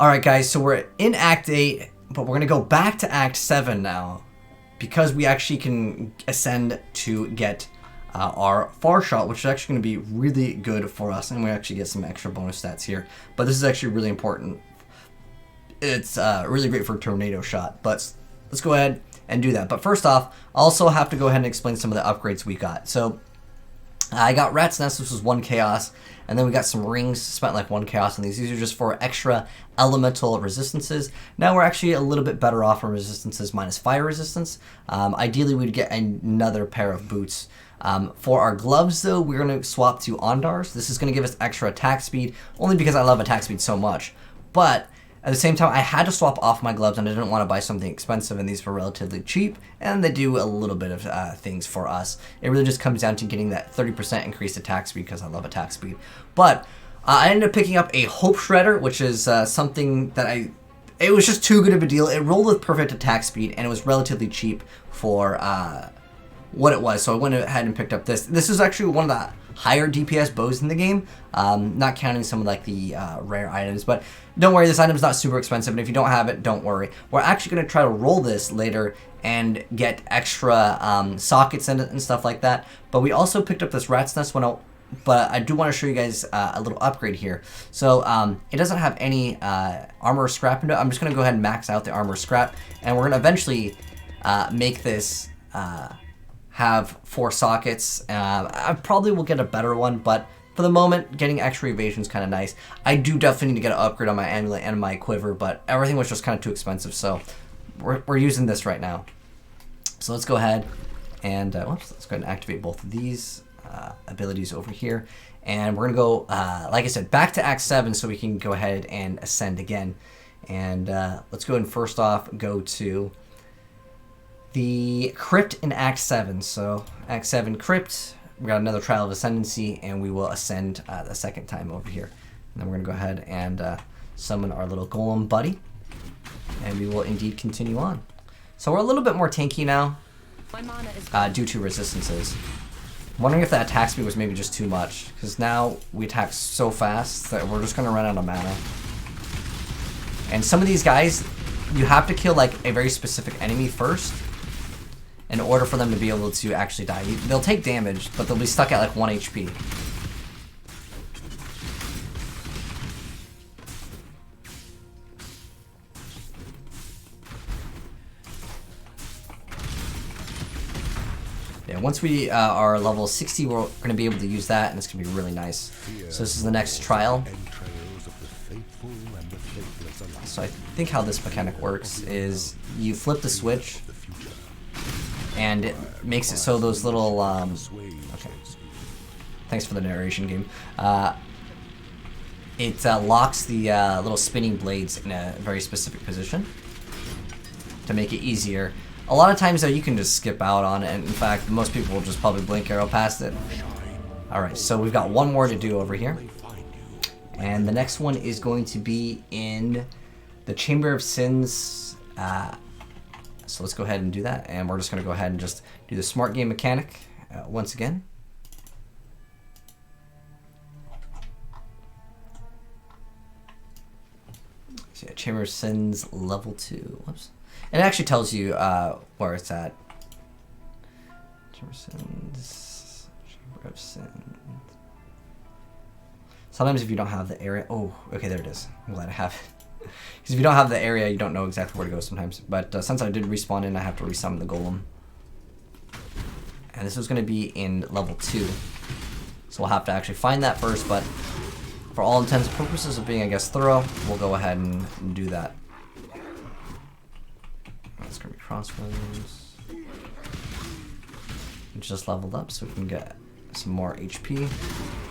Alright guys, so we're in Act 8, but we're going to go back to Act 7 now, because we actually can ascend to get our Far Shot, which is actually going to be really good for us, and we actually get some extra bonus stats here. But this is actually really important. It's really great for Tornado Shot, but let's go ahead and do that. But first off, I also have to go ahead and explain some of the upgrades we got. So I got Rat's Nest, which was 1 Chaos, and then we got some rings, spent like 1 Chaos on these. These are just for extra elemental resistances. Now we're actually a little bit better off on resistances minus fire resistance. Ideally, we'd get another pair of boots. For our gloves, though, we're going to swap to Ondars. This is going to give us extra attack speed, only because I love attack speed so much. But at the same time, I had to swap off my gloves, and I didn't want to buy something expensive, and these were relatively cheap, and they do a little bit of things for us. It really just comes down to getting that 30% increased attack speed, because I love attack speed. But I ended up picking up a Hope Shredder, which is something that it was just too good of a deal. It rolled with perfect attack speed, and it was relatively cheap for what it was, so I went ahead and picked up this. This is actually one of the higher DPS bows in the game, not counting some of like the rare items, but don't worry, this item's not super expensive, and if you don't have it, don't worry. We're actually going to try to roll this later and get extra sockets in it and stuff like that, but we also picked up this Rat's Nest one out, but I do want to show you guys a little upgrade here. So it doesn't have any armor scrap into it. I'm just going to go ahead and max out the armor scrap, and we're going to eventually make this have 4 sockets. I probably will get a better one, but for the moment, getting extra evasion is kind of nice. I do definitely need to get an upgrade on my amulet and my quiver, but everything was just kind of too expensive, so we're using this right now. So let's go ahead and let's go ahead and activate both of these abilities over here, and we're gonna go, like I said, back to Act 7 so we can go ahead and ascend again. And let's go ahead and first off go to the Crypt in Act 7. So Act 7 Crypt, we got another Trial of Ascendancy, and we will ascend the second time over here. And then we're going to go ahead and summon our little golem buddy, and we will indeed continue on. So we're a little bit more tanky now due to resistances. I'm wondering if that attack speed was maybe just too much, because now we attack so fast that we're just going to run out of mana. And some of these guys, you have to kill like a very specific enemy first in order for them to be able to actually die. They'll take damage, but they'll be stuck at like 1 HP. Yeah, once we are level 60, we're going to be able to use that, and it's going to be really nice. So this is the next trial. So I think how this mechanic works is you flip the switch, and it makes it so those little, okay, thanks for the narration, game. It locks the little spinning blades in a very specific position to make it easier. A lot of times though, you can just skip out on it, and in fact, most people will just probably blink arrow past it. Alright, so we've got one more to do over here. And the next one is going to be in the Chamber of Sins. So let's go ahead and do that, and we're just going to go ahead and just do the smart game mechanic once again. So yeah, Chamber of Sins level 2. Whoops. And it actually tells you where it's at. Chamber of Sins. Chamber of Sins. Sometimes if you don't have the area... Oh, okay, there it is. I'm glad I have it. Because if you don't have the area, you don't know exactly where to go sometimes. But since I did respawn in, I have to resummon the golem. And this is going to be in level 2. So we'll have to actually find that first, but for all intents and purposes of being, I guess, thorough, we'll go ahead and do that. That's going to be crossbows. We just leveled up so we can get some more HP.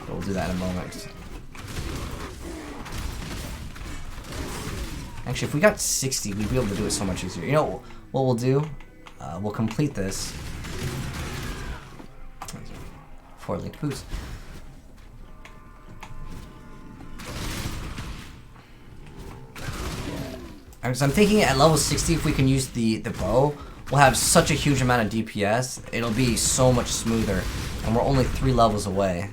But we'll do that in a moment. Actually, if we got 60, we'd be able to do it so much easier. You know what we'll do? We'll complete this. 4 linked boots. Yeah. So I'm thinking at level 60, if we can use the bow, we'll have such a huge amount of DPS. It'll be so much smoother. And we're only 3 levels away.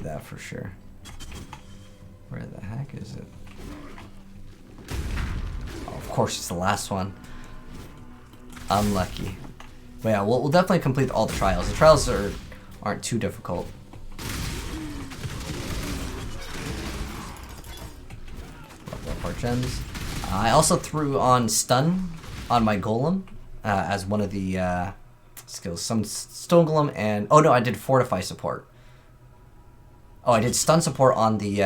that for sure. Where the heck is it? Oh, of course, it's the last one. Unlucky. But yeah, we'll definitely complete all the trials. The trials aren't too difficult. Level up our gems. I also threw on stun on my golem as one of the skills. Some stone golem and oh no, I did fortify support. Oh, I did stun support on the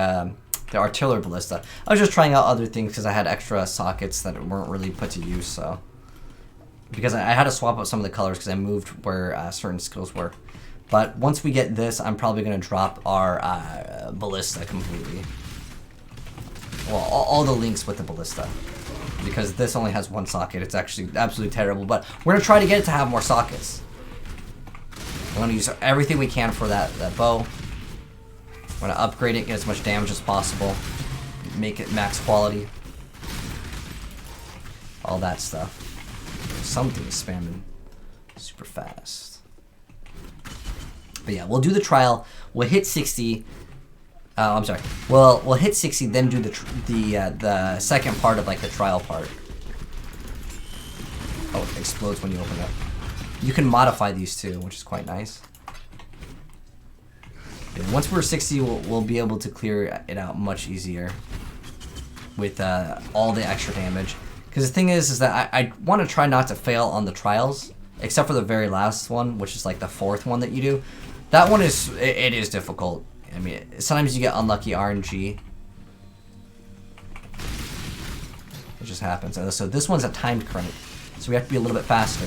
artillery ballista. I was just trying out other things because I had extra sockets that weren't really put to use. So because I had to swap out some of the colors because I moved where certain skills were. But once we get this, I'm probably going to drop our ballista completely. Well, all the links with the ballista. Because this only has one socket. It's actually absolutely terrible. But we're going to try to get it to have more sockets. We're going to use everything we can for that bow. We're going to upgrade it, get as much damage as possible. Make it max quality. All that stuff. Something is spamming super fast. But yeah, we'll do the trial. We'll hit 60. I'm sorry. We'll hit 60, then do the second part of like the trial part. Oh, it explodes when you open it. You can modify these too, which is quite nice. And once we're 60, we'll be able to clear it out much easier with all the extra damage. Because the thing is that I want to try not to fail on the trials, except for the very last one, which is like the fourth one that you do. That one is it is difficult. I mean, sometimes you get unlucky RNG. It just happens. So this one's a timed crank, so we have to be a little bit faster.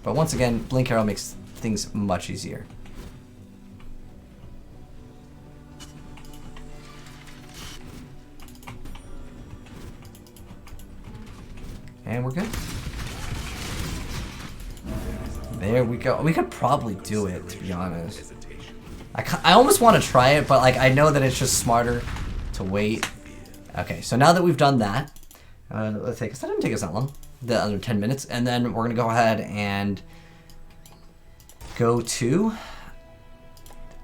But once again, Blink Arrow makes things much easier. And we're good. There we go. We could probably do it, to be honest. I almost want to try it, but like I know that it's just smarter to wait. Okay, so now that we've done that, that didn't take us that long. The other 10 minutes, and then we're gonna go ahead and go to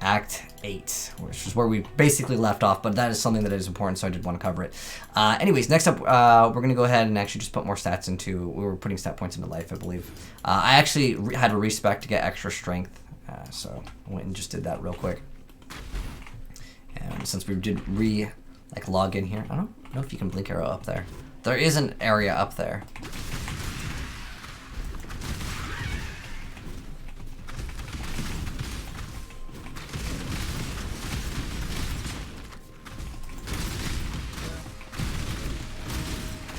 Act 8, which is where we basically left off, but that is something that is important, so I did want to cover it. Anyways, next up, we're going to go ahead and actually just put more stats into, we were putting stat points into life, I believe. I actually had a respec to get extra strength, so I went and just did that real quick. And since we did log in here, I don't know if you can blink arrow up there. There is an area up there.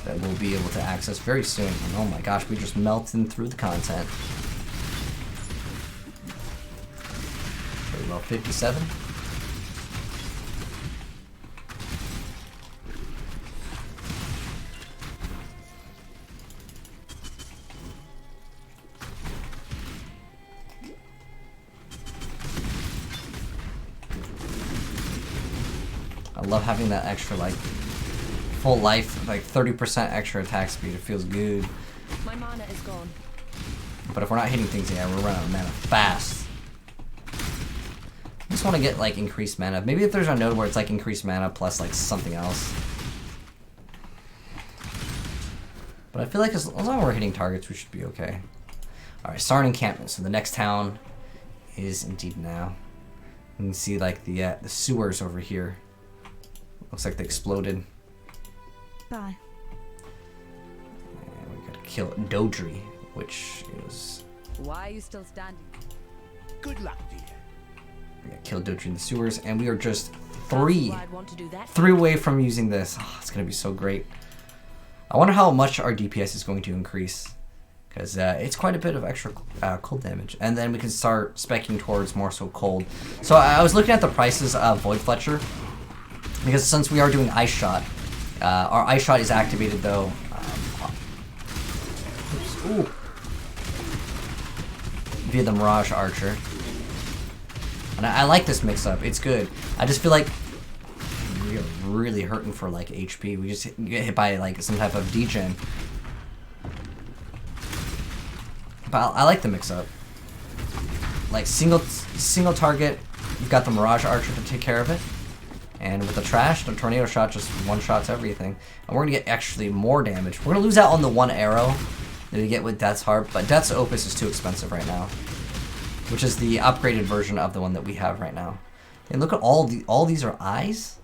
That we'll be able to access very soon. And oh my gosh, we just melted through the content. Very well, 57. I love having that extra like full life, like 30% extra attack speed. It feels good. My mana is gone. But if we're not hitting things, yeah, we're running out of mana fast. I just want to get like increased mana. Maybe if there's a node where it's like increased mana plus like something else. But I feel like as long as we're hitting targets, we should be okay. Alright, Sarn encampment. So the next town is indeed now. You can see like the sewers over here. Looks like they exploded. Bye. And we gotta kill Dodri, which is... Why are you still standing? Good luck, dear. We gotta kill Dodri in the sewers, and we are just three Three away from using this. Oh, it's gonna be so great. I wonder how much our DPS is going to increase, because it's quite a bit of extra cold damage. And then we can start speccing towards more so cold. So I was looking at the prices of Void Fletcher, because since we are doing Ice Shot, our Ice Shot is activated though. Ooh, via the Mirage Archer. And I like this mix-up. It's good. I just feel like we are really hurting for like HP. We just get hit by like some type of degen. But I like the mix-up. like single target, you've got the Mirage Archer to take care of it. And with the trash, the Tornado Shot just one-shots everything. And we're going to get actually more damage. We're going to lose out on the one arrow that we get with Death's Harp, but Death's Opus is too expensive right now, which is the upgraded version of the one that we have right now. And look at all these are eyes?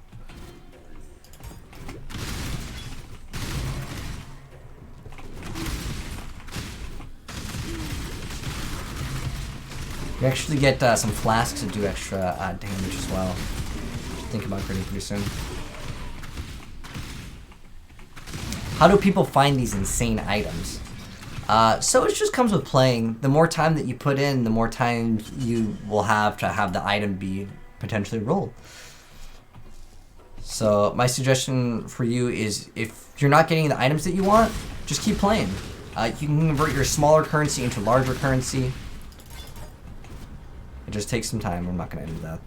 We actually get some flasks to do extra damage as well. Think about upgrading pretty soon. How do people find these insane items? So it just comes with playing. The more time that you put in, the more time you will have to have the item be potentially rolled. So my suggestion for you is, if you're not getting the items that you want, just keep playing. You can convert your smaller currency into larger currency. It just takes some time. I'm not going to do that.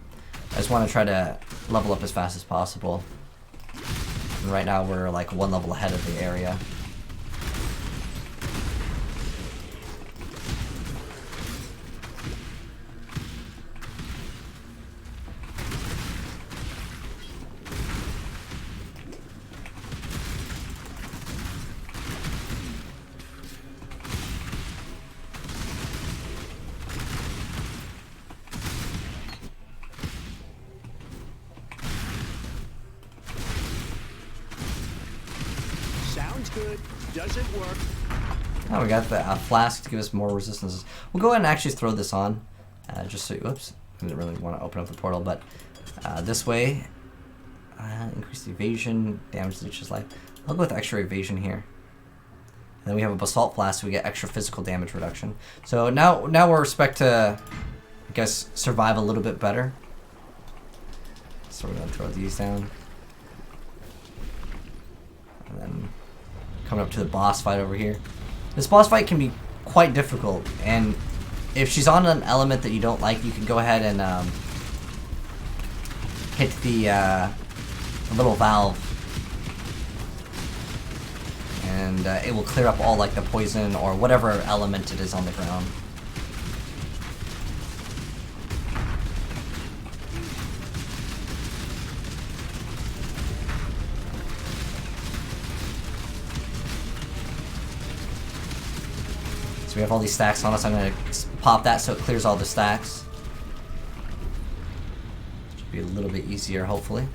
I just want to try to level up as fast as possible. And right now we're like one level ahead of the area. Good. Doesn't work. Oh, we got the flask to give us more resistances. We'll go ahead and actually throw this on, just so. Whoops, I didn't really want to open up the portal, but this way, increase the evasion, damage leeches life. I'll go with extra evasion here. And then we have a basalt flask, so we get extra physical damage reduction. So now we're expect to, I guess, survive a little bit better. So we're gonna throw these down, and then coming up to the boss fight over here. This boss fight can be quite difficult, and if she's on an element that you don't like, you can go ahead and hit the little valve, and it will clear up all like the poison or whatever element it is on the ground. So we have all these stacks on us. I'm going to pop that so it clears all the stacks. Should be a little bit easier, hopefully.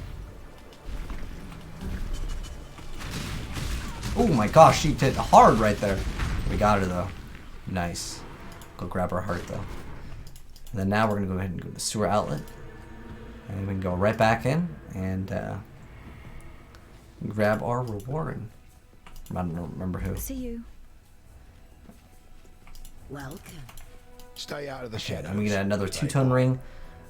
Oh my gosh, she did hard right there. We got her though. Nice. Go grab her heart though. And then now we're going to go ahead and go to the sewer outlet. And we can go right back in and grab our reward. I don't remember who. See you. Welcome. Stay out of the shadows. And we get another two-tone ring.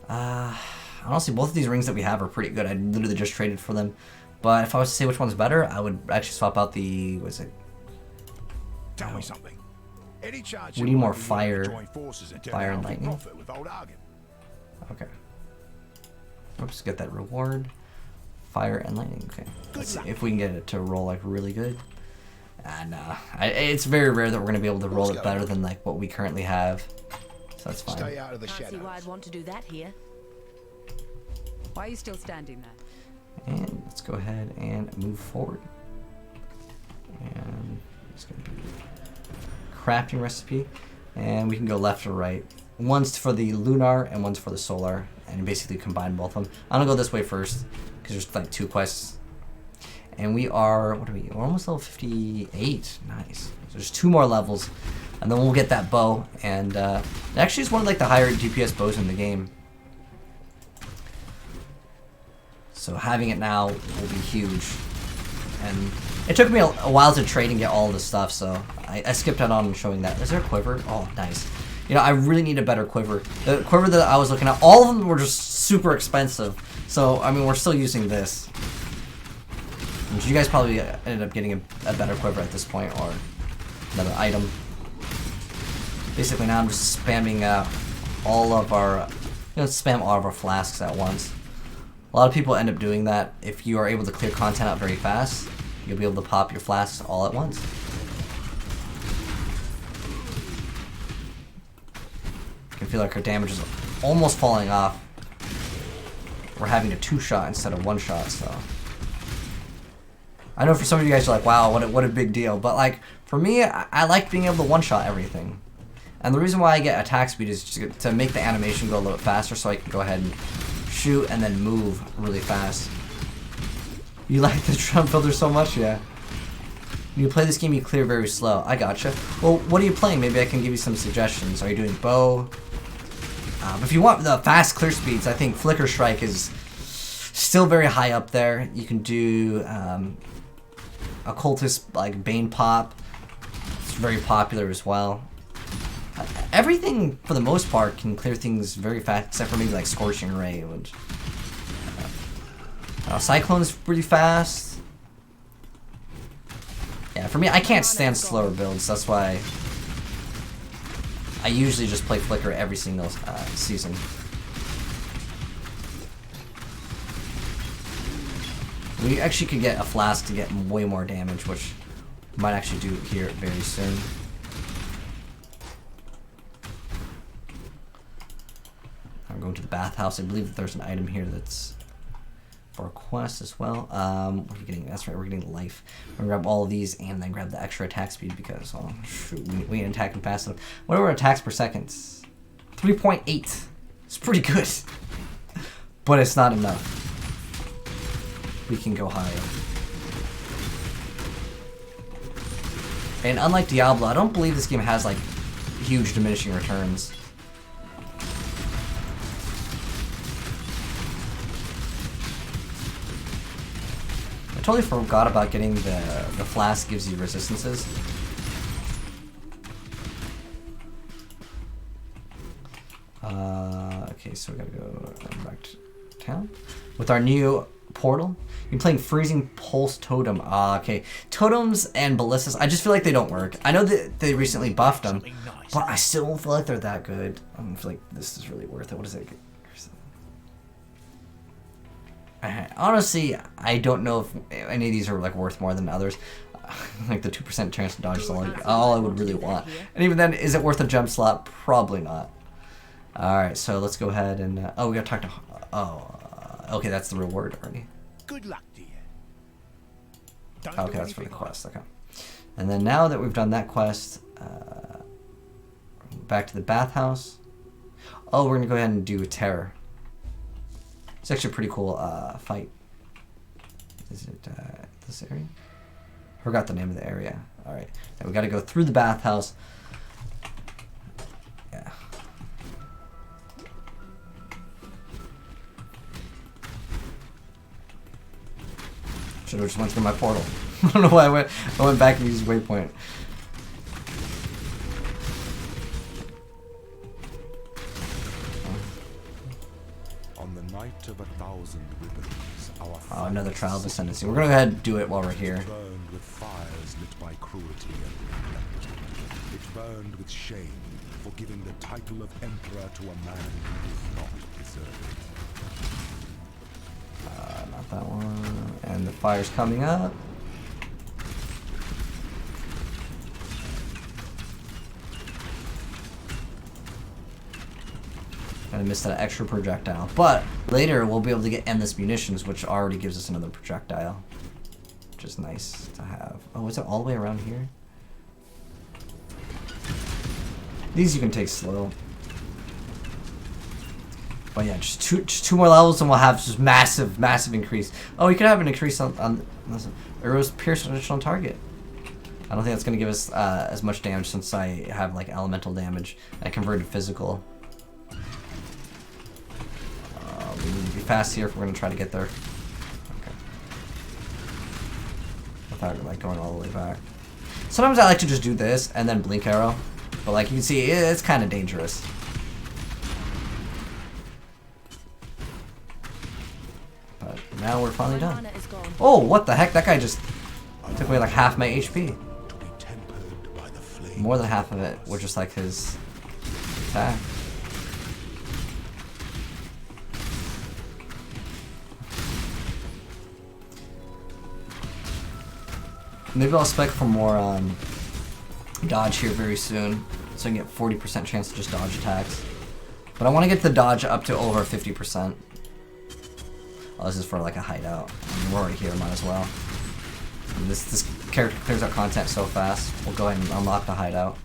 Honestly, both of these rings that we have are pretty good. I literally just traded for them. But if I was to say which one's better, I would actually swap out the... What is it? Tell me something. Any chance we need more fire. Fire and lightning. Okay. Oops, get that reward. Fire and lightning. Okay. Let's see if we can get it to roll like really good. Nah. It's very rare that we're going to be able to roll it better than like what we currently have. So that's fine. Stay out of the shadows. See why I'd want to do that here. Why are you still standing there? And let's go ahead and move forward. And it's going to be crafting recipe. And we can go left or right. One's for the lunar and one's for the solar. And basically combine both of them. I'm going to go this way first because there's like 2 quests. And we are, what are we? We're almost level 58. Nice. So there's 2 more levels. And then we'll get that bow. And it actually is one of like the higher DPS bows in the game. So having it now will be huge. And it took me a while to trade and get all the stuff, so I skipped out on showing that. Is there a quiver? Oh, nice. You know, I really need a better quiver. The quiver that I was looking at, all of them were just super expensive. So, I mean, we're still using this. And you guys probably ended up getting a better quiver at this point, or another item. Basically now I'm just spamming all of our, spam all of our flasks at once. A lot of people end up doing that. If you are able to clear content out very fast, you'll be able to pop your flasks all at once. You can feel like our damage is almost falling off. We're having a 2-shot instead of 1-shot, so. I know for some of you guys are like, wow, what a big deal. But like, for me, I like being able to 1-shot everything. And the reason why I get attack speed is just to make the animation go a little bit faster so I can go ahead and shoot and then move really fast. You like the drum filter so much? Yeah. When you play this game, you clear very slow. I gotcha. Well, what are you playing? Maybe I can give you some suggestions. Are you doing bow? If you want the fast clear speeds, I think Flicker Strike is still very high up there. You can do Occultist, like Bane Pop. It's very popular as well. Everything, for the most part, can clear things very fast, except for maybe like Scorching Ray. Which, Cyclone's pretty fast. Yeah, for me, I can't stand slower builds. That's why I usually just play Flicker every single season. We actually could get a flask to get way more damage, which we might actually do here very soon. I'm going to the bathhouse. I believe that there's an item here that's for a quest as well. What are we getting? That's right, we're getting life. We're gonna grab all of these and then grab the extra attack speed because, oh, shoot, we ain't attacking fast enough. What are our attacks per second? 3.8. It's pretty good, but it's not enough. We can go higher. And unlike Diablo, I don't believe this game has like huge diminishing returns. I totally forgot about getting the flask gives you resistances. Okay, so we gotta go back to town with our new portal. You're playing Freezing Pulse Totem. Okay. Totems and ballistas, I just feel like they don't work. I know that they recently buffed them, but I still don't feel like they're that good. I don't feel like this is really worth it. What is it? Honestly, I don't know if any of these are like worth more than others. Like the 2% chance to dodge is all I would really want. And even then, is it worth a gem slot? Probably not. Alright, so let's go ahead and... oh, we gotta talk to... okay, that's the reward already. Good luck to you. Okay, that's for the quest. Okay. And then now that we've done that quest, back to the bathhouse. Oh, we're gonna go ahead and do Terror. It's actually a pretty cool fight. Is it this area? Forgot the name of the area. Alright. Now we gotta go through the bathhouse. Yeah. Should have just went through my portal. I don't know why I went back and used waypoint. On the night of 1,000 ribbons, Oh, another trial of Ascendancy. We're gonna go ahead and do it while we're here. burned with fires lit by cruelty and neglect. It burned with shame for giving the title of emperor to a man who did not deserve it. Not that one. And the fire's coming up. And I missed that extra projectile. But later we'll be able to get endless munitions, which already gives us another projectile. Which is nice to have. Oh, is it all the way around here? These you can take slow. But yeah, just two more levels and we'll have just massive increase. Oh, you could have an increase on arrows pierce additional target. I don't think that's going to give us as much damage since I have like elemental damage. I converted physical. We need to be fast here if we're going to try to get there. Okay. Without like going all the way back. Sometimes I like to just do this and then blink arrow. But like you can see, it's kind of dangerous. But now we're finally done. Oh, what the heck? That guy just took away like half my HP. More than half of it, which is like his attack. Maybe I'll spec for more dodge here very soon, so I can get 40% chance to just dodge attacks. But I want to get the dodge up to over 50%. Oh, this is for like a hideout. I mean, we're already here, might as well. And this character clears out content so fast. We'll go ahead and unlock the hideout.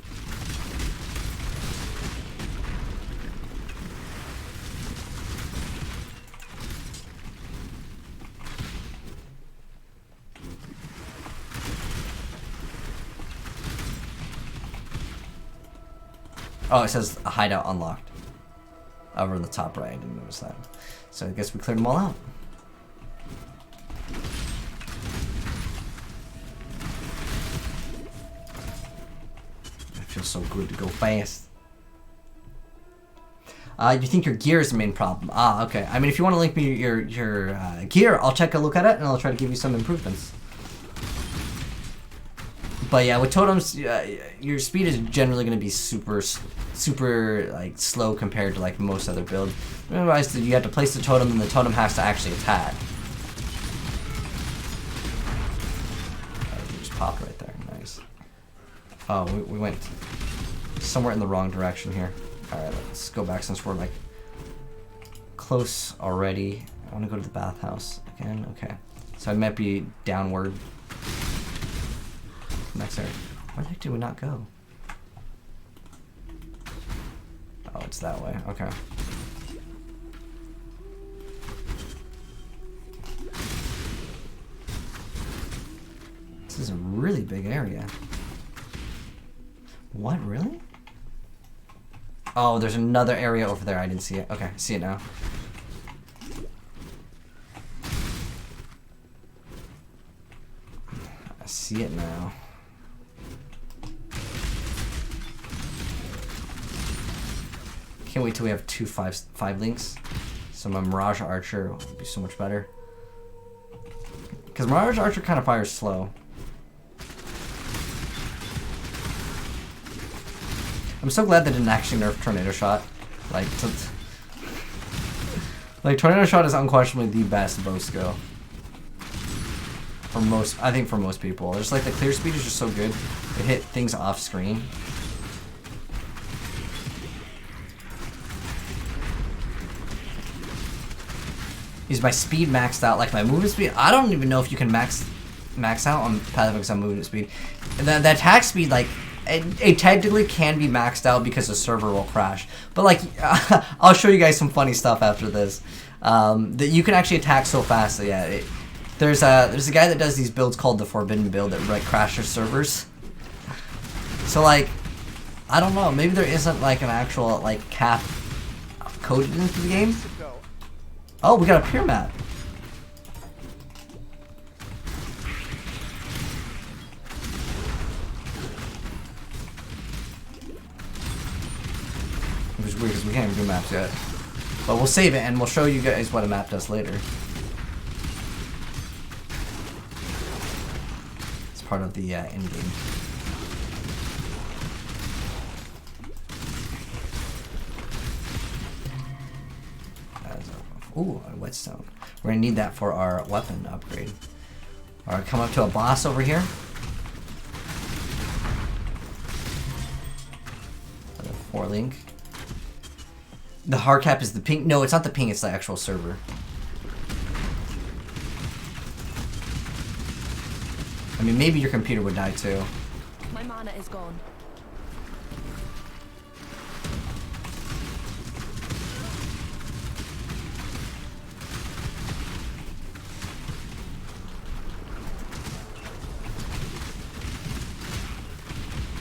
Oh, it says a hideout unlocked. Over in the top right, I didn't notice that. So I guess we cleared them all out. It feels so good to go fast. You think your gear is the main problem? Ah, okay. I mean, if you want to link me your gear, I'll take a look at it and I'll try to give you some improvements. But yeah, with totems, your speed is generally going to be super like slow compared to like most other builds. Realize that you have to place the totem and the totem has to actually attack. Just pop right there, nice. Oh, we went somewhere in the wrong direction here. All right, let's go back since we're like close already. I want to go to the bathhouse again. Okay, so I might be downward. Next area. Where the heck did we not go? Oh, it's that way. Okay. This is a really big area. What, really? Oh, there's another area over there. I didn't see it. Okay, I see it now. I see it now. Can't wait till we have two 5 links. So my Mirage Archer will be so much better. Because Mirage Archer kind of fires slow. I'm so glad they didn't actually nerf Tornado Shot. Like Tornado Shot is unquestionably the best bow skill. For most, I think for most people. Just like the clear speed is just so good. It hit things off screen. Is my speed maxed out? Like my movement speed? I don't even know if you can max out on Path of Exile movement speed. The attack speed, like, it technically can be maxed out because the server will crash. But like, I'll show you guys some funny stuff after this. That you can actually attack so fast. So yeah, there's a guy that does these builds called the Forbidden build that like crashes servers. So like, I don't know. Maybe there isn't like an actual like cap coded into the game. Oh, we got a pier map. Which is weird because we can't even do maps yet. But we'll save it and we'll show you guys what a map does later. It's part of the endgame. Ooh, a whetstone. We're gonna need that for our weapon upgrade. Alright, come up to a boss over here. Another 4 link. The hard cap is the ping. No, it's not the ping, it's the actual server. I mean, maybe your computer would die too. My mana is gone.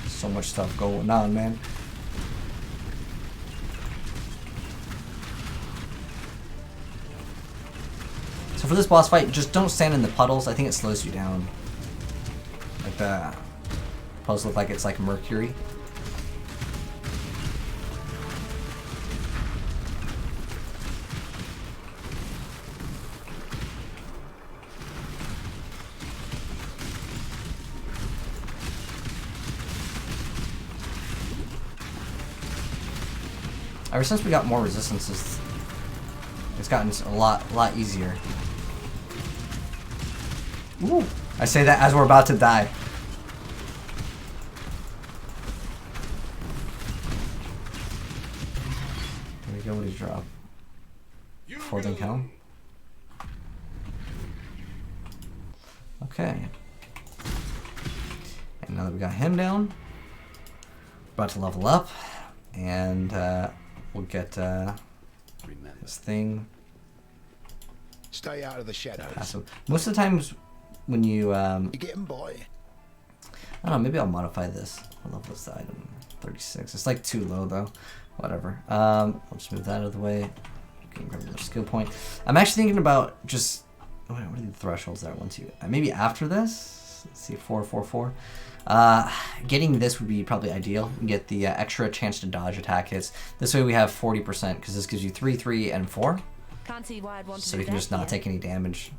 So much stuff going on, man. So for this boss fight, just don't stand in the puddles. I think it slows you down. Like the puddles look like it's like mercury. Ever since we got more resistances, it's gotten a lot easier. Ooh, I say that as we're about to die. There we he drop? 4th encounter. Okay. And now that we got him down, about to level up, and we'll get this thing. Stay out of the shadows. Awesome. Most of the times when you You getting boy? I don't know, maybe I'll modify this. What level is the item? 36. It's like too low though. Whatever. I'll just move that out of the way. Okay, grab another skill point. I'm actually thinking about just what are the thresholds there? 1, 2. Maybe after this. Let's see, 4, 4, 4. Getting this would be probably ideal. You get the extra chance to dodge attack hits. This way we have 40% because this gives you 3, 3, and 4. Can't see why I'd want to So do you can that just not here. take any damage.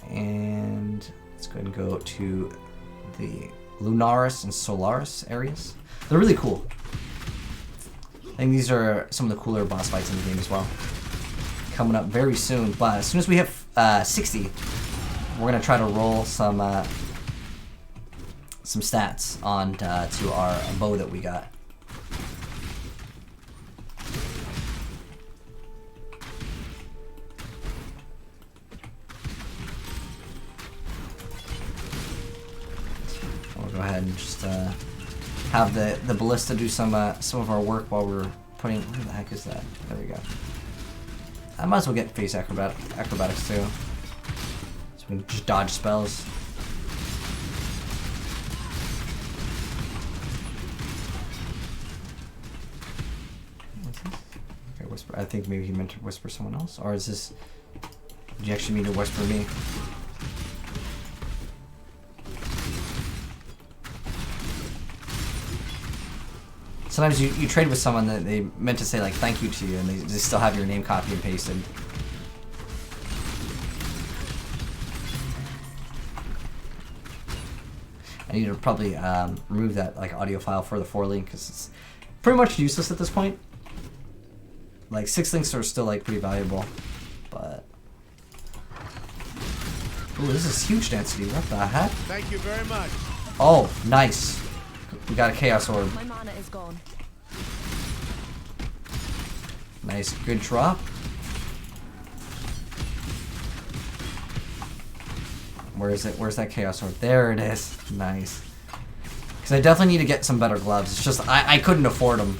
And let's go ahead and go to the Lunaris and Solaris areas. They're really cool. I think these are some of the cooler boss fights in the game as well. Coming up very soon, but as soon as we hit 60, we're gonna try to roll some stats on to our bow that we got. We'll go ahead and just have the ballista do some of our work while we're putting. Where the heck is that? There we go. I might as well get face acrobatics too, so we can just dodge spells. What's this? Okay, whisper. I think maybe he meant to whisper someone else, or is this? Did you actually mean to whisper me? Sometimes you trade with someone that they meant to say like thank you to you, and they still have your name copied and pasted. I need to probably remove that like audio file for the 4 link because it's pretty much useless at this point. Like 6 links are still like pretty valuable, but ooh, this is huge density. What the heck? Thank you very much. Oh, nice. We got a Chaos Orb. My mana is gone. Nice, good drop. Where is it? Where's that Chaos Orb? There it is. Nice. Because I definitely need to get some better gloves. It's just, I couldn't afford them.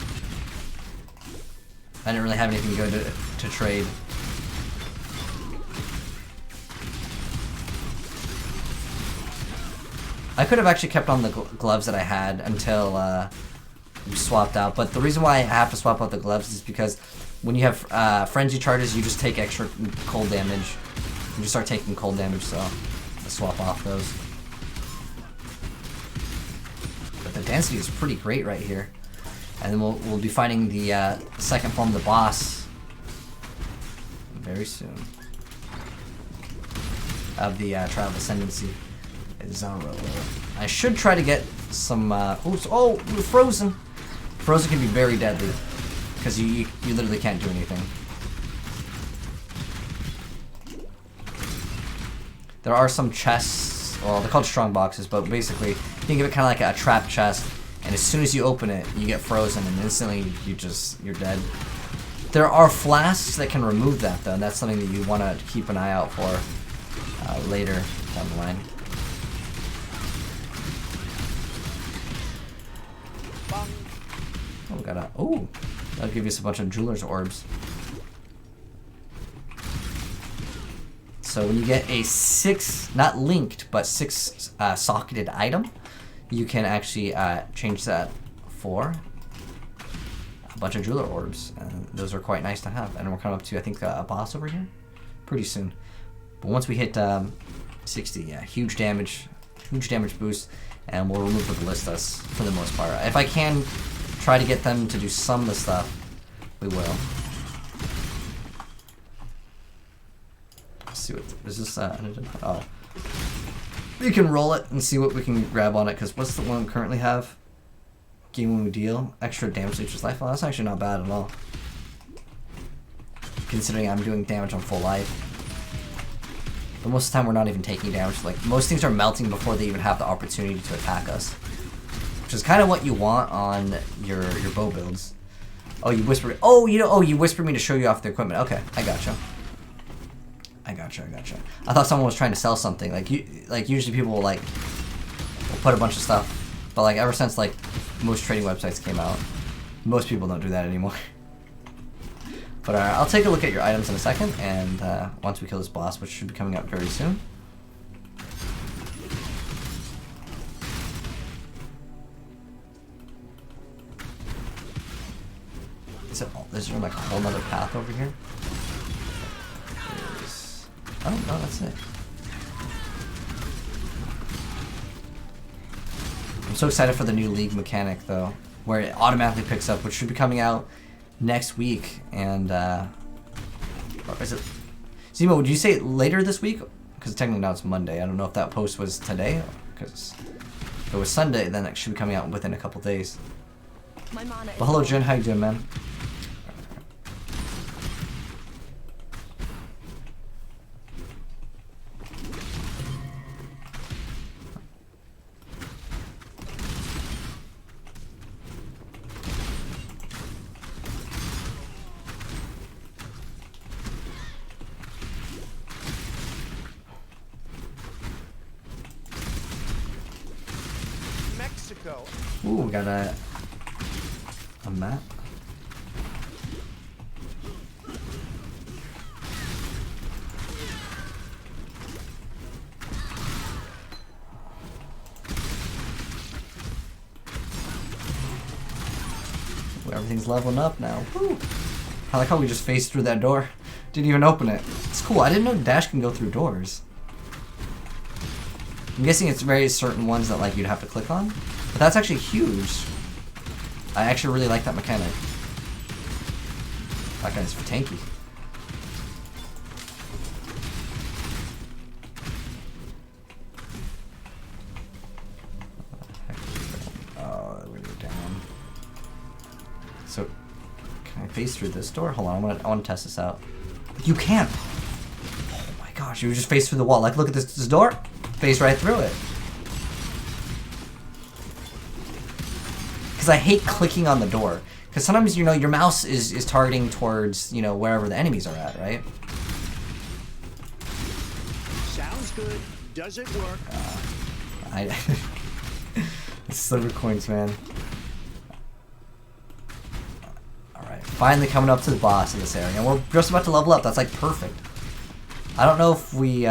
I didn't really have anything good to trade. I could have actually kept on the gloves that I had until we swapped out, but the reason why I have to swap out the gloves is because when you have frenzy charges, you just take extra cold damage. You just start taking cold damage, so I swap off those. But the density is pretty great right here, and then we'll be fighting the second form of the boss very soon. Of the Trial of Ascendancy. I should try to get some. Oh, we're frozen. Frozen can be very deadly because you literally can't do anything. There are some chests. Well, they're called strong boxes, but basically think of it kind of like a trap chest. And as soon as you open it, you get frozen, and instantly you're dead. There are flasks that can remove that though, and that's something that you want to keep an eye out for later down the line. Oh, we got a. Oh, that'll give us a bunch of jeweler's orbs. So when you get a 6, not linked, but 6 socketed item, you can actually change that for a bunch of jeweler orbs. And those are quite nice to have. And we're coming up to, I think, a boss over here pretty soon. But once we hit 60, yeah, huge damage boost, and we'll remove the ballistas for the most part. If I can try to get them to do some of the stuff, we will. Let's see what is this? Oh, we can roll it and see what we can grab on it. Because what's the one we currently have? Game when we deal extra damage to each life. Well, that's actually not bad at all, considering I'm doing damage on full life. But most of the time we're not even taking damage. Like most things are melting before they even have the opportunity to attack us, which is kind of what you want on your bow builds. Oh, you whispered. Oh, you know. Oh, you whispered me to show you off the equipment. Okay, I gotcha. I gotcha. I thought someone was trying to sell something. Like usually people will put a bunch of stuff, but like ever since like most trading websites came out, most people don't do that anymore. But I'll take a look at your items in a second, and once we kill this boss, which should be coming up very soon. Is there like a whole nother path over here? Oh, no, that's it. I'm so excited for the new League mechanic, though, where it automatically picks up, which should be coming out next week. And, or is it... Zemo, would you say later this week? Because technically now it's Monday. I don't know if that post was today, because if it was Sunday, then it should be coming out within a couple days. Well, hello, Jen. How you doing, man? Ooh, we got a map. Ooh, everything's leveling up now. Woo. I like how we just phased through that door. Didn't even open it. It's cool. I didn't know Dash can go through doors. I'm guessing it's very certain ones that like you'd have to click on. But that's actually huge. I actually really like that mechanic. That guy's tanky. Oh, we're down. So, can I phase through this door? Hold on, I want to test this out. You can't. Oh my gosh, you just phase through the wall. Like, look at this door. Phase right through it. Because I hate clicking on the door. Because sometimes, you know, your mouse is targeting towards, you know, wherever the enemies are at, right? Sounds good. Does it work? Silver coins, man. Alright, finally coming up to the boss in this area. And we're just about to level up. That's like perfect. I don't know if we...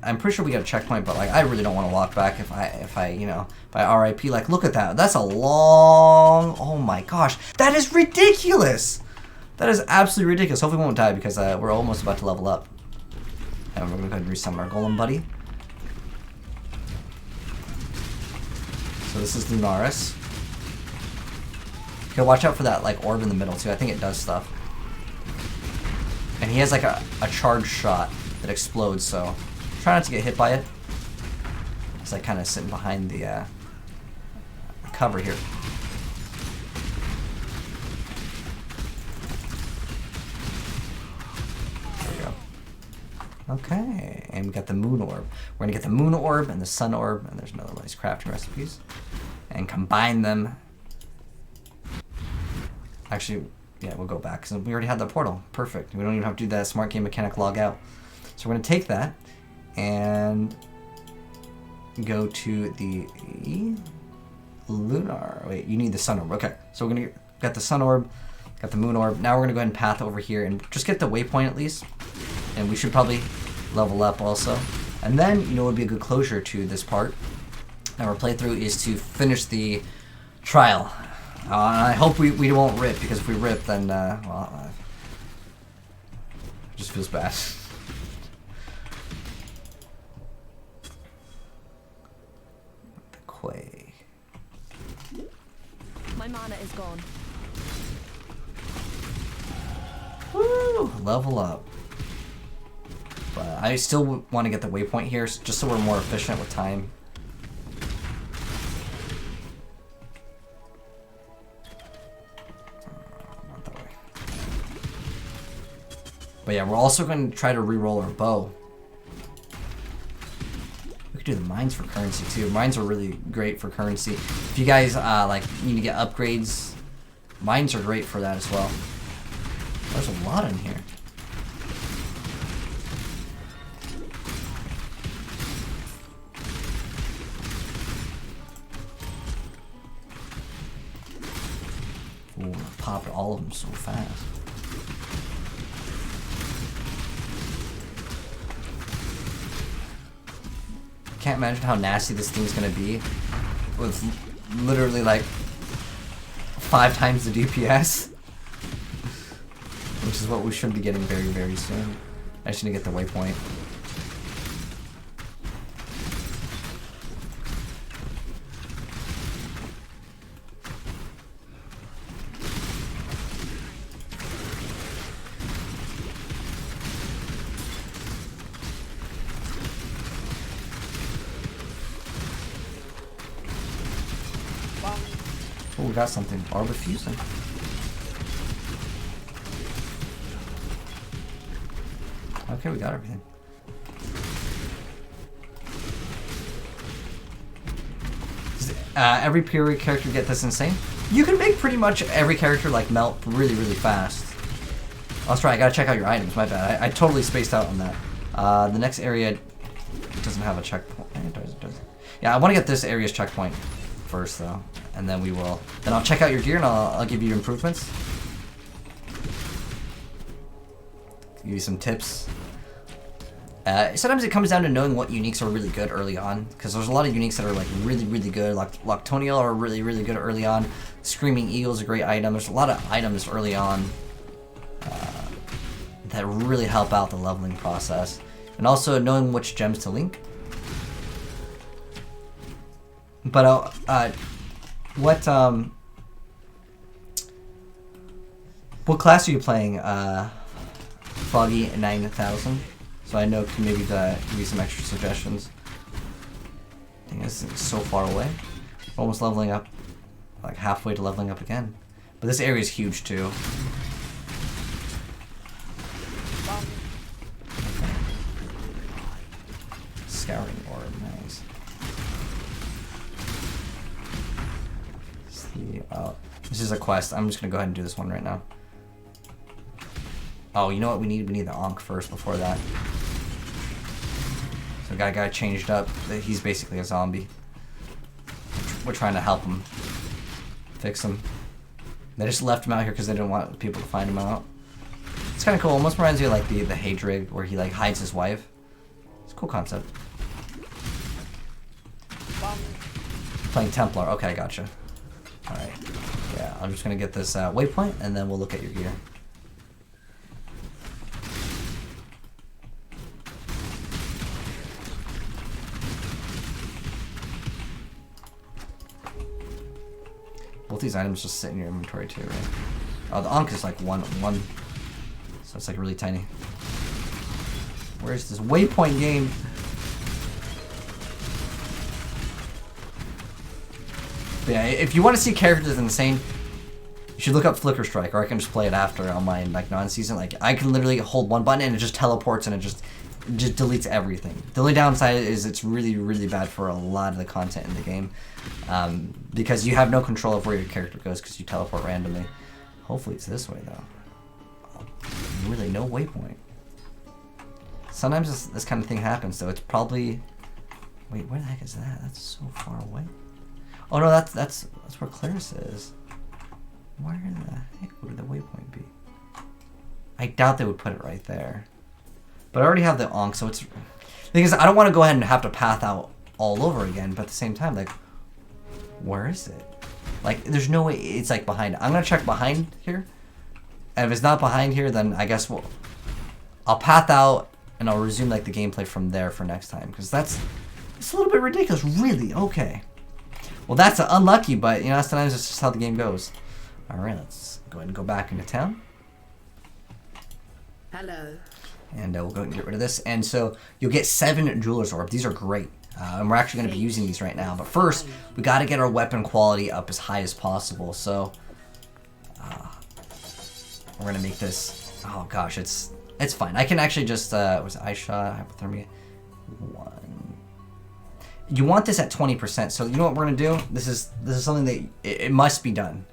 I'm pretty sure we got a checkpoint, but like I really don't want to walk back if I you know, if I RIP. Like, look at that. That's a long... Oh my gosh. That is ridiculous. That is absolutely ridiculous. Hopefully we won't die because we're almost about to level up. And we're going to go ahead and resummon our golem buddy. So this is Lunaris. Okay, watch out for that like orb in the middle too. I think it does stuff. And he has like a charged shot that explodes, so try not to get hit by it. It's like kind of sitting behind the cover here. There we go. Okay, and we got the moon orb. We're gonna get the moon orb and the sun orb, and there's another one of these crafting recipes, and combine them. Actually, yeah, we'll go back because we already had the portal. Perfect. We don't even have to do that smart game mechanic log out. So we're gonna take that and go to the lunar. Wait, you need the sun orb. Okay, so we're gonna get the sun orb, got the moon orb. Now we're gonna go ahead and path over here and just get the waypoint at least, and we should probably level up also. And then, you know, what would be a good closure to this part of our playthrough is to finish the trial. And I hope we won't rip, because if we rip, then well, it just feels bad. Quay. My mana is gone. Woo! Level up. But I still want to get the waypoint here, just so we're more efficient with time. Not that way. But yeah, we're also going to try to re-roll our bow. Do the mines for currency too. Mines are really great for currency. If you guys like need to get upgrades Mines are great for that as well. There's a lot in here. Ooh, I popped all of them so fast. Can't imagine how nasty this thing's gonna be with literally like 5 times the DPS, which is what we should be getting very, very soon. I just need to get the waypoint. Oh, we got something. Barber fusing. Okay, we got everything. Every period character get this insane? You can make pretty much every character like melt really, really fast. Oh, that's right, I gotta check out your items, my bad. I totally spaced out on that. The next area doesn't have a checkpoint. It does. Yeah, I want to get this area's checkpoint first though. And then we will. Then I'll check out your gear and I'll give you improvements. Give you some tips. Sometimes it comes down to knowing what uniques are really good early on, because there's a lot of uniques that are like really, really good. Like Loctonial are really, really good early on. Screaming Eagle is a great item. There's a lot of items early on that really help out the leveling process, and also knowing which gems to link. But what class are you playing? Foggy 9000. So I know can maybe give you some extra suggestions. I think this is so far away. Almost leveling up, like halfway to leveling up again. But this area is huge too. Okay. Scouting orb, nice. This is a quest. I'm just gonna go ahead and do this one right now. Oh, you know what we need? We need the Ankh first before that. So got a guy changed up. He's basically a zombie. We're trying to help him. Fix him. They just left him out here because they didn't want people to find him out. It's kind of cool. Almost reminds me of like the Hadrig where he like hides his wife. It's a cool concept. Playing Templar. Okay, I gotcha. Alright. Yeah, I'm just going to get this waypoint and then we'll look at your gear. Both these items just sit in your inventory too, right? Oh, the Ankh is like one, so it's like really tiny. Where's this waypoint game? But yeah, if you want to see characters insane, you should look up Flicker Strike, or I can just play it after on my like non-season. Like I can literally hold one button and it just teleports and it just deletes everything. The only downside is it's really, really bad for a lot of the content in the game, because you have no control of where your character goes because you teleport randomly. Hopefully it's this way though. Really, no waypoint. Sometimes this kind of thing happens, so it's probably. Wait, where the heck is that? That's so far away. Oh no, that's where Claris is. Where the heck would the waypoint be? I doubt they would put it right there. But I already have the Ankh, so it's. The thing is, I don't want to go ahead and have to path out all over again, but at the same time, like, where is it? Like, there's no way it's like behind. I'm gonna check behind here, and if it's not behind here, then I guess I'll path out and I'll resume like the gameplay from there for next time, because it's a little bit ridiculous, really. Okay. Well, that's unlucky, but you know, sometimes it's just how the game goes. All right, let's go ahead and go back into town. Hello. And we'll go and get rid of this. And so you'll get 7 Jeweler's Orb. These are great. And we're actually going to be using these right now. But first, we got to get our weapon quality up as high as possible. So we're going to make this. Oh gosh, it's fine. I can actually just was it Ice Shot, Hypothermia 1. You want this at 20%. So you know what we're going to do? This is something that it must be done.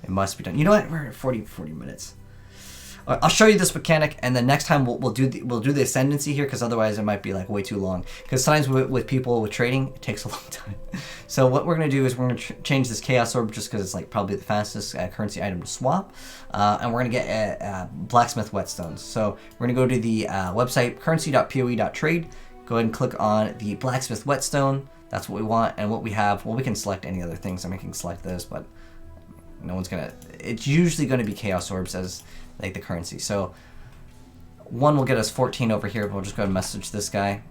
It must be done. You know what? We're at 40 minutes. I'll show you this mechanic, and then next time we'll do the Ascendancy here, because otherwise it might be like way too long. Because sometimes with people with trading, it takes a long time. So what we're gonna do is we're gonna change this Chaos Orb just because it's like probably the fastest currency item to swap, and we're gonna get blacksmith whetstones. So we're gonna go to the website currency.poe.trade. Go ahead and click on the blacksmith whetstone. That's what we want, and what we have. Well, we can select any other things. I mean, we can select this, but no one's gonna. It's usually gonna be Chaos Orbs as like the currency. So one will get us 14 over here, but we'll just go ahead and message this guy.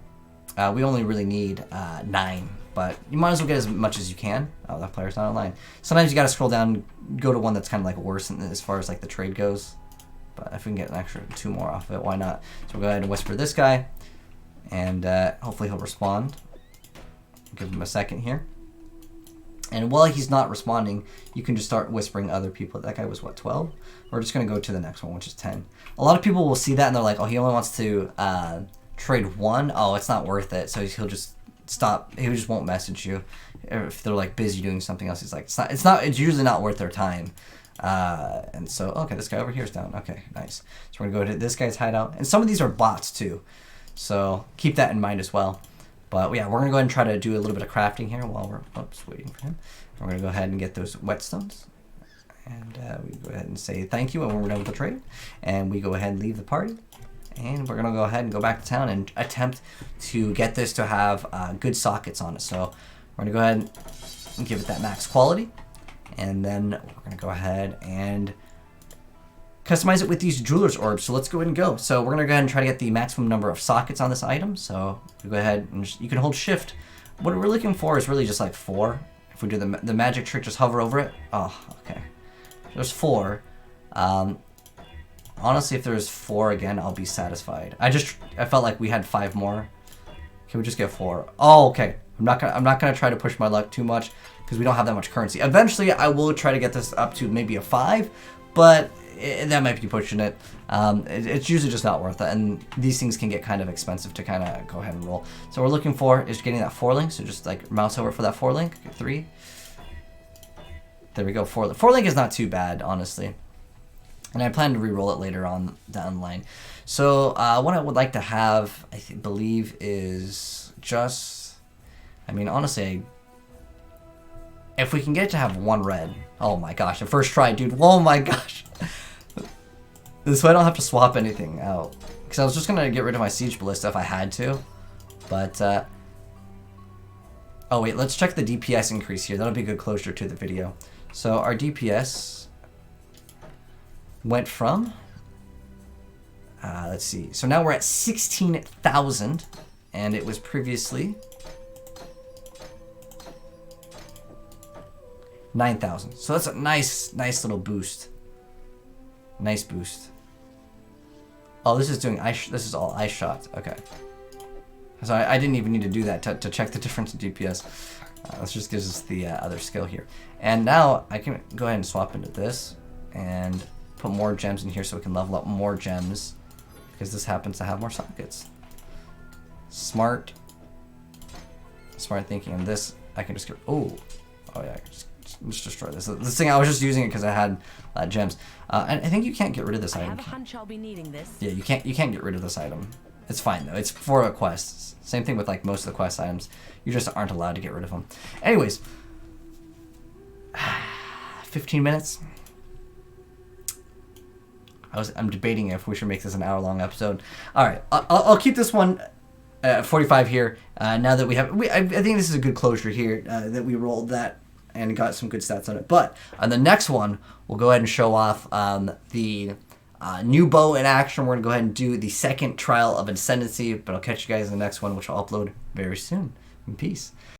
We only really need 9, but you might as well get as much as you can. Oh, that player's not online. Sometimes you gotta scroll down, go to one that's kind of like worse as far as like the trade goes. But if we can get an extra 2 more off of it, why not? So we'll go ahead and whisper this guy, and hopefully he'll respond. Give him a second here. And while he's not responding, you can just start whispering other people. That guy was, what, 12? We're just going to go to the next one, which is 10. A lot of people will see that and they're like, oh, he only wants to trade 1. Oh, it's not worth it. So he'll just stop. He just won't message you. If they're like busy doing something else, he's like, it's usually not worth their time. And so, okay, this guy over here is down. Okay, nice. So we're going to go to this guy's hideout. And some of these are bots too. So keep that in mind as well. But yeah, we're going to go ahead and try to do a little bit of crafting here while we're waiting for him. We're going to go ahead and get those whetstones. And we go ahead and say thank you when we're done with the trade. And we go ahead and leave the party. And we're going to go ahead and go back to town and attempt to get this to have good sockets on it. So we're going to go ahead and give it that max quality. And then we're going to go ahead and customize it with these jeweler's orbs. So let's go ahead and go. So we're going to go ahead and try to get the maximum number of sockets on this item. So we go ahead and you can hold shift. What we're looking for is really just like 4. If we do the magic trick, just hover over it. Oh, okay. There's 4. Honestly, if there's 4 again, I'll be satisfied. I felt like we had 5 more. Can we just get 4? Oh, okay. I'm not gonna try to push my luck too much because we don't have that much currency. Eventually, I will try to get this up to maybe a 5, but that might be pushing it. It's usually just not worth it, and these things can get kind of expensive to kind of go ahead and roll. So what we're looking for is getting that 4 link. So just like mouse over for that 4 link. Okay, 3. There we go. 4 link is not too bad, honestly. And I plan to re-roll it later on down the line. So what I would like to have, I believe, is just, I mean, honestly, if we can get it to have 1 red. Oh my gosh, the first try, dude. Oh my gosh. This way I don't have to swap anything out. Because I was just going to get rid of my Siege Ballista if I had to. But, oh wait, let's check the DPS increase here. That'll be a good closure to the video. So our DPS went from, let's see. So now we're at 16,000. And it was previously 9,000. So that's a nice little boost. Nice boost. Oh, this is doing ice. This is all ice shots. Okay. So I didn't even need to do that to check the difference in DPS. This just gives us the other skill here. And now I can go ahead and swap into this and put more gems in here so we can level up more gems because this happens to have more sockets. Smart thinking. And this I can just get. Oh yeah. Let's destroy this. This thing I was just using it because I had gems. And I think you can't get rid of this item. I have a hunch I'll be needing this. Yeah, you can't get rid of this item. It's fine though. It's for a quest. Same thing with like most of the quest items. You just aren't allowed to get rid of them. Anyways, 15 minutes. I'm debating if we should make this an hour-long episode. All right, I'll keep this one 45 here. Now that I think this is a good closure here that we rolled that and got some good stats on it. But on the next one, we'll go ahead and show off the new bow in action. We're going to go ahead and do the second trial of Ascendancy, but I'll catch you guys in the next one, which I'll upload very soon. Peace.